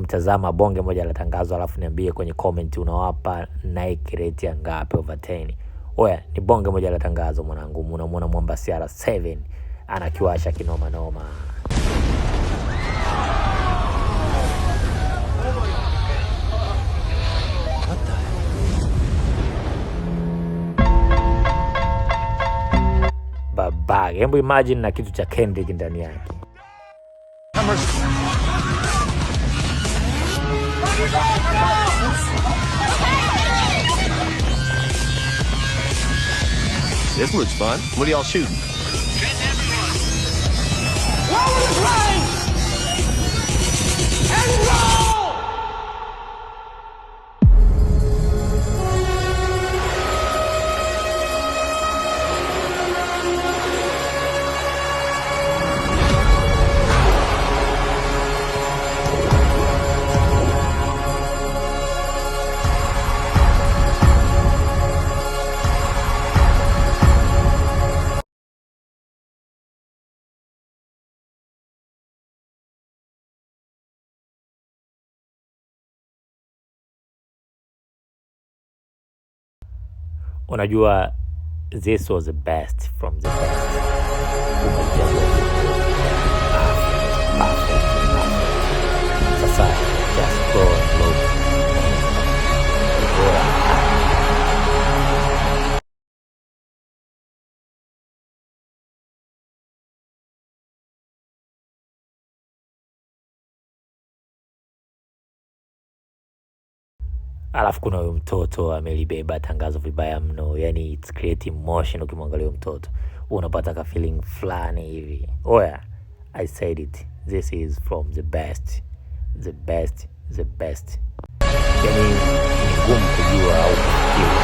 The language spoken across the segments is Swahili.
Mtazama bonge moja la tangazo alafu niambie kwenye comment unawapa Nike rate ya ngapi over 10. Oya, ni bonge moja la tangazo mwanangu. Unamwona mwamba CR7 anakiwasha kinoma noma. Baba, hebu imagine na kitu cha Kendrick ndani yake. This looks fun. What are y'all shooting? Lower the plane! And roll! Unajua, this was the best from the best. Sasa just go and look. Alafu kuna huyo mtoto amelibeba tangazo vibaya mno. Yani it's creating emotion ukimwangalia mtoto. Unapata ka feeling fulani hivi. Oya, I said it. This is from the best. The best, the best. Yani ni ngumu kujua au kufikiri.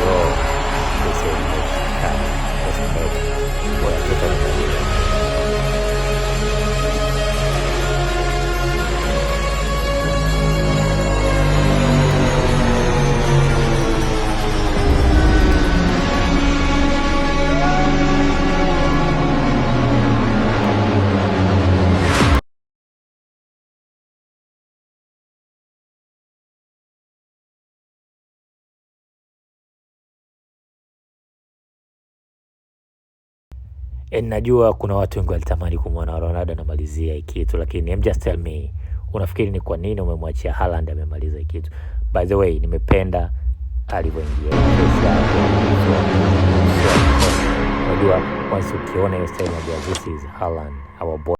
Yo, this is najua kuna watu wengi walitamani kumwona Ronaldo anamalizia hiki kitu, lakini just tell me, unafikiri ni kwa nini umemwachia Haaland amemaliza hiki kitu? By the way, nimependa alivyoingia. Unajua once ukiona hiyo style ya this is Haaland, our boy.